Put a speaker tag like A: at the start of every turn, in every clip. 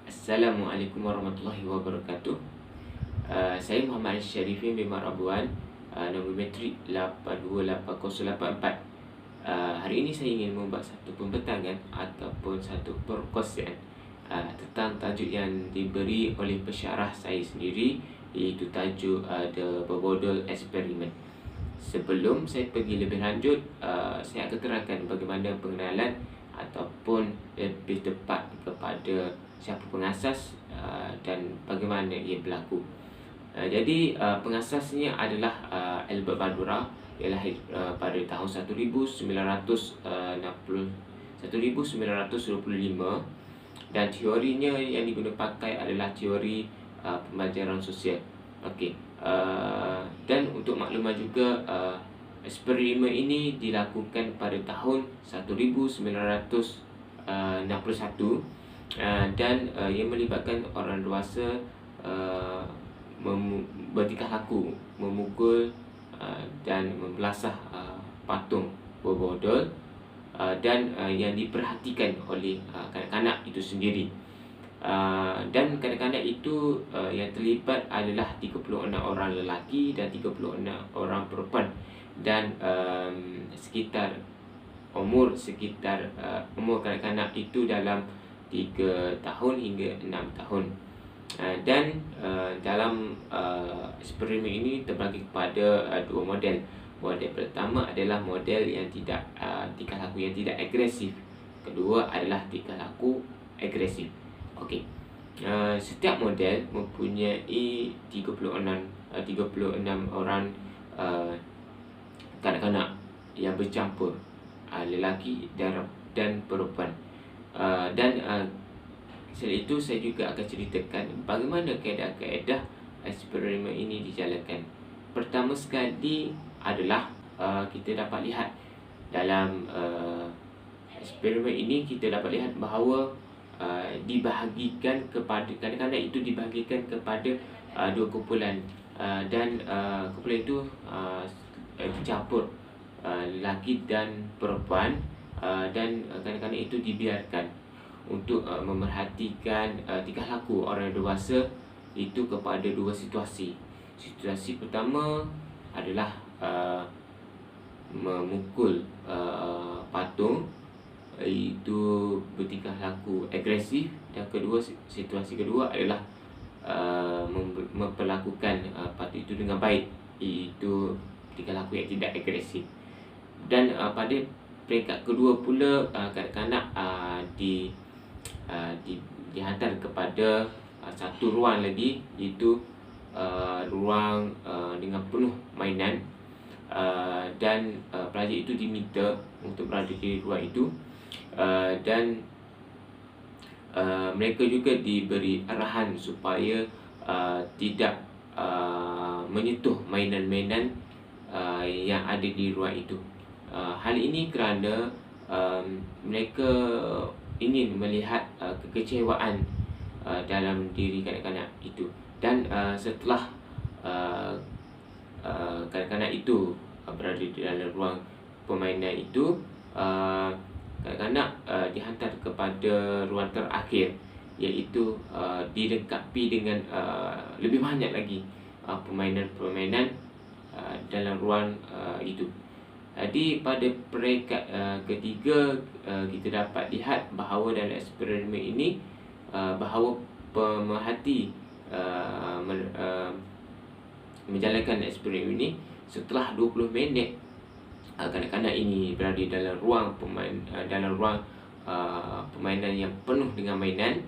A: Assalamualaikum warahmatullahi wabarakatuh. Saya Muhammad Syarifin bin Marabuan, nombor metrik 828084. Hari ini saya ingin membuat satu pembentangan ataupun satu perkongsian tentang tajuk yang diberi oleh pensyarah saya sendiri, iaitu tajuk The Bobodol Experiment. Sebelum saya pergi lebih lanjut, saya akan terangkan bagaimana pengenalan ataupun lebih tepat kepada siapa pengasas dan bagaimana ia berlaku. Jadi pengasasnya adalah Albert Bandura. Ia lahir pada tahun 1925, dan teorinya yang diguna pakai adalah teori pembelajaran sosial. Okey. Dan untuk makluman juga, eksperimen ini dilakukan pada tahun 1961, dan ia melibatkan orang dewasa bertingkah laku memukul dan membelasah patung Bobodol, dan yang diperhatikan oleh kanak-kanak itu sendiri. Dan kanak-kanak itu yang terlibat adalah 36 orang lelaki dan 36 orang perempuan, dan umur kanak-kanak itu dalam 3 tahun hingga 6 tahun. Dan dalam eksperimen ini terbagi kepada 2 model. Model pertama adalah model yang tingkah laku yang tidak agresif. Kedua adalah tingkah laku agresif. Okey. Setiap model mempunyai 36 orang kanak-kanak yang bercampur, lelaki dan perempuan. Dan selain itu saya juga akan ceritakan bagaimana kaedah-kaedah eksperimen ini dijalankan. Pertama sekali adalah kita dapat lihat dalam eksperimen ini, kita dapat lihat bahawa dibahagikan kepada kanak-kanak itu dibahagikan kepada 2 kumpulan, dan kumpulan itu dicampur lelaki dan perempuan, dan kanak-kanak itu dibiarkan untuk memerhatikan tingkah laku orang dewasa itu kepada 2 situasi. Situasi pertama adalah memukul patung, itu bertingkah laku agresif, dan situasi kedua adalah memperlakukan patung itu dengan baik, iaitu tingkah laku yang tidak agresif. Dan pada peringkat kedua pula, kanak-kanak dihantar kepada satu ruang lagi, iaitu ruang dengan penuh mainan, dan pelajar itu diminta untuk berada di ruang itu, dan mereka juga diberi arahan supaya tidak menyentuh mainan-mainan yang ada di ruang itu. Hal ini kerana mereka ingin melihat kekecewaan dalam diri kanak-kanak itu. Dan setelah kanak-kanak itu berada di dalam ruang permainan itu, kanak-kanak dihantar kepada ruang terakhir, iaitu dilengkapi dengan lebih banyak lagi permainan-permainan dalam ruang itu. Jadi pada peringkat ketiga, kita dapat lihat bahawa dalam eksperimen ini, bahawa pemerhati menjalankan eksperimen ini, setelah 20 minit kanak-kanak ini berada dalam ruang permainan yang penuh dengan mainan,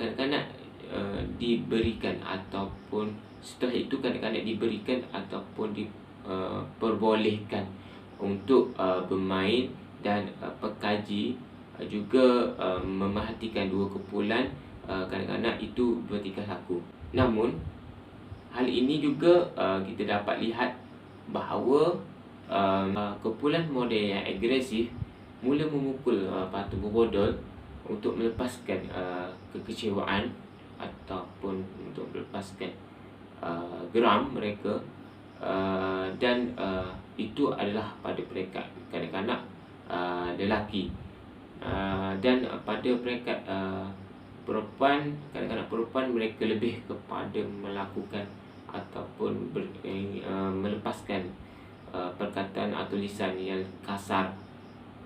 A: kanak-kanak diberikan ataupun setelah itu kanak-kanak diberikan ataupun diperbolehkan untuk bermain dan pekaji juga memerhatikan 2 kumpulan kanak-kanak itu bertingkah laku. Namun hal ini juga kita dapat lihat bahawa kumpulan model yang agresif mula memukul patung Bobodol untuk melepaskan kekecewaan ataupun untuk melepaskan geram mereka, dan itu adalah pada peringkat kanak-kanak lelaki. Dan pada peringkat kanak-kanak perempuan mereka lebih kepada melakukan ataupun melepaskan perkataan atau lisan yang kasar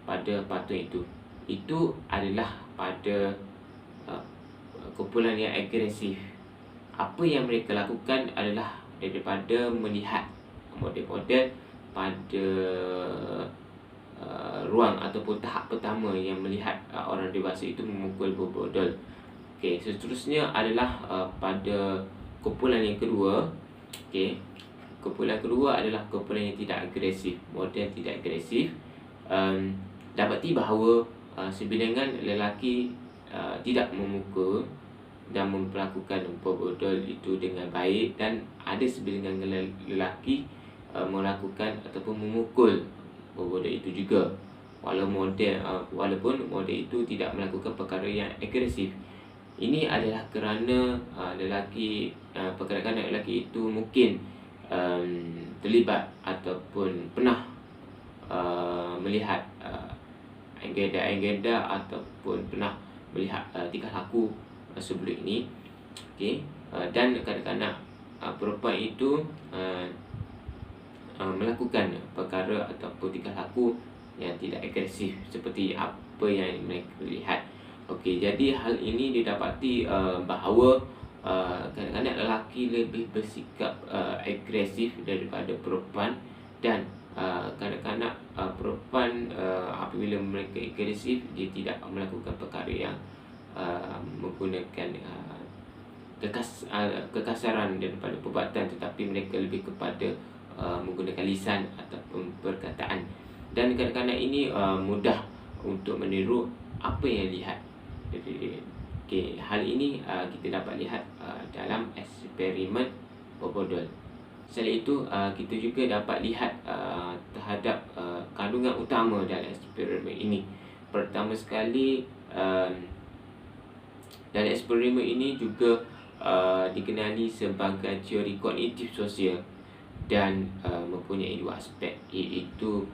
A: pada patut itu. Itu adalah pada kumpulan yang agresif. Apa yang mereka lakukan adalah daripada melihat model-model pada ruang ataupun tahap pertama yang melihat orang dewasa itu memukul botol. Okey, seterusnya adalah pada kumpulan yang kedua. Okey, kumpulan kedua adalah kumpulan yang tidak agresif. Model tidak agresif. Dapati bahawa sebilangan lelaki tidak memukul dan memperlakukan botol itu dengan baik, dan ada sebilangan lelaki melakukan ataupun memukul botol itu juga, walaupun model itu tidak melakukan perkara yang agresif. Ini adalah kerana pergerakan lelaki itu mungkin terlibat ataupun pernah melihat agenda ataupun pernah melihat tingkah laku sebelum ini. Okey, dan kanak-kanak perempuan itu melakukan perkara ataupun tingkah laku yang tidak agresif seperti apa yang mereka lihat. Okey, jadi hal ini didapati bahawa kanak-kanak lelaki lebih bersikap agresif daripada perempuan, dan kanak-kanak perempuan apabila mereka agresif, dia tidak melakukan perkara yang menggunakan kekasaran daripada perbuatan, tetapi mereka lebih kepada menggunakan lisan ataupun perkataan. Dan kanak-kanak ini mudah untuk meniru apa yang lihat. Okey, hal ini kita dapat lihat dalam eksperimen Bobodol. Selain itu, kita juga dapat lihat terhadap kandungan utama dalam eksperimen ini. Pertama sekali, dalam eksperimen ini juga dikenali sebagai teori kognitif sosial dan mempunyai dua aspek, iaitu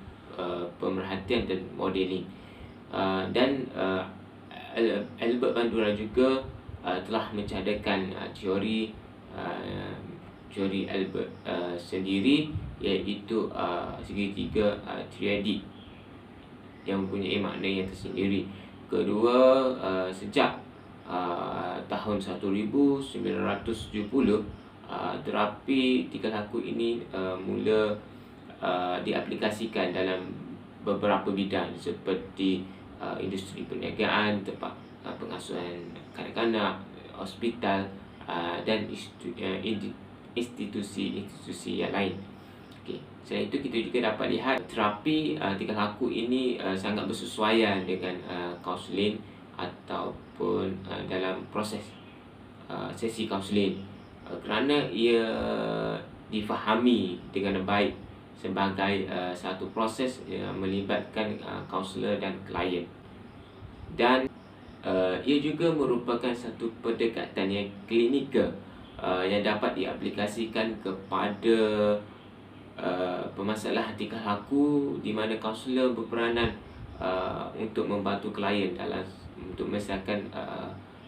A: pemerhatian dan modeling. Dan Albert Bandura juga telah mencadangkan teori Albert sendiri, iaitu segitiga triadik yang mempunyai makna yang tersendiri. Kedua, sejak tahun 1970, terapi tingkah laku ini mula diaplikasikan dalam beberapa bidang seperti industri perniagaan, tempat pengasuhan kanak-kanak, hospital, dan institusi yang lain. Okey, selain itu kita juga dapat lihat terapi tingkah laku ini sangat bersesuaian dengan kaunseling ataupun dalam proses sesi kaunseling, kerana ia difahami dengan baik sebagai satu proses yang melibatkan kaunselor dan klien. Dan ia juga merupakan satu pendekatan yang klinikal yang dapat diaplikasikan kepada permasalahan tingkah laku, di mana kaunselor berperanan untuk membantu klien untuk menyelesaikan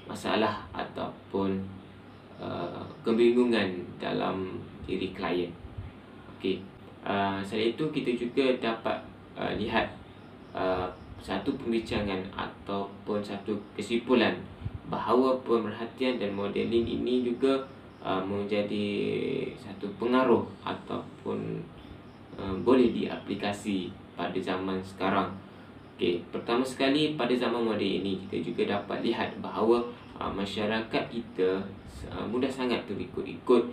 A: masalah ataupun kebingungan dalam diri klien. Okey, selain itu kita juga dapat lihat satu pembincangan ataupun satu kesimpulan bahawa pemerhatian dan modeling ini juga menjadi satu pengaruh ataupun boleh diaplikasi pada zaman sekarang. Okey, pertama sekali pada zaman moden ini kita juga dapat lihat bahawa masyarakat kita mudah sangat terikut-ikut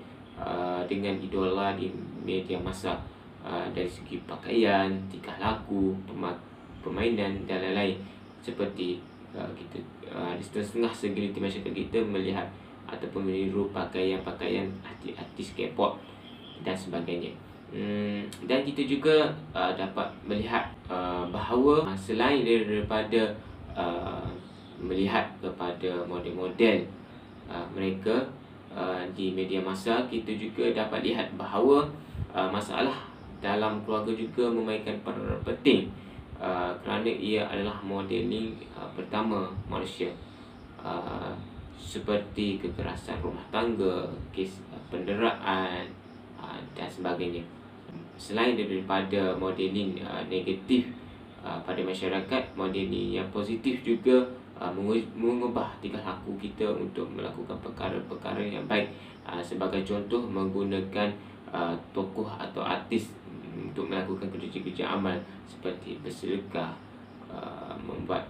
A: dengan idola di media masa, dari segi pakaian, tingkah laku, permainan dan lain-lain. Seperti kita di setengah segelintir masyarakat kita melihat ataupun meniru pakaian-pakaian artis K-pop dan sebagainya. Dan kita juga dapat melihat bahawa selain daripada melihat kepada model-model mereka di media masa, kita juga dapat lihat bahawa masalah dalam keluarga juga memainkan peranan penting, kerana ia adalah modeling pertama manusia. seperti kekerasan rumah tangga, kes penderaan dan sebagainya. Selain daripada modeling negatif pada masyarakat, modeling yang positif juga mengubah tingkah laku kita untuk melakukan perkara-perkara yang baik. Sebagai contoh, menggunakan tokoh atau artis untuk melakukan kerja-kerja amal seperti bersedekah, membuat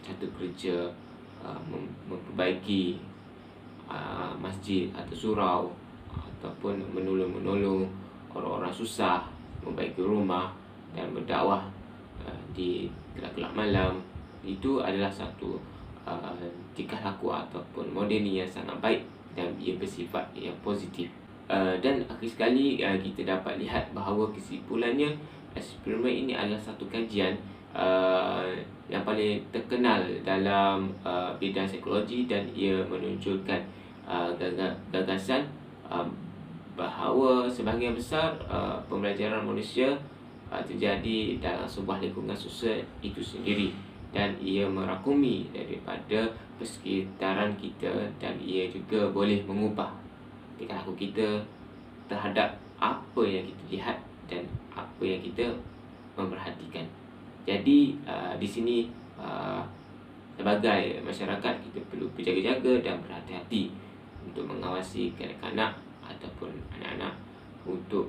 A: satu kerja, memperbaiki masjid atau surau, ataupun menolong orang-orang susah, membaiki rumah dan berdakwah di gelap-gelap malam. Itu adalah satu tingkah laku ataupun modeling yang sangat baik dan ia bersifat yang positif. Dan akhir sekali kita dapat lihat bahawa kesimpulannya, eksperimen ini adalah satu kajian yang paling terkenal dalam bidang psikologi, dan ia menunjukkan gagasan bahawa sebahagian besar pembelajaran manusia terjadi dalam sebuah lingkungan sosial itu sendiri, dan ia merakumi daripada persekitaran kita, dan ia juga boleh mengubah tingkah laku kita terhadap apa yang kita lihat dan apa yang kita memperhatikan. Jadi di sini sebagai masyarakat kita perlu berjaga-jaga dan berhati-hati untuk mengawasi kanak-kanak ataupun anak-anak untuk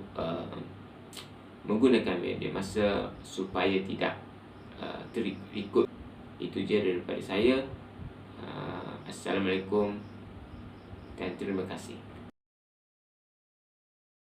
A: menggunakan media masa supaya tidak terikut. Itu je daripada saya. Assalamualaikum dan terima kasih.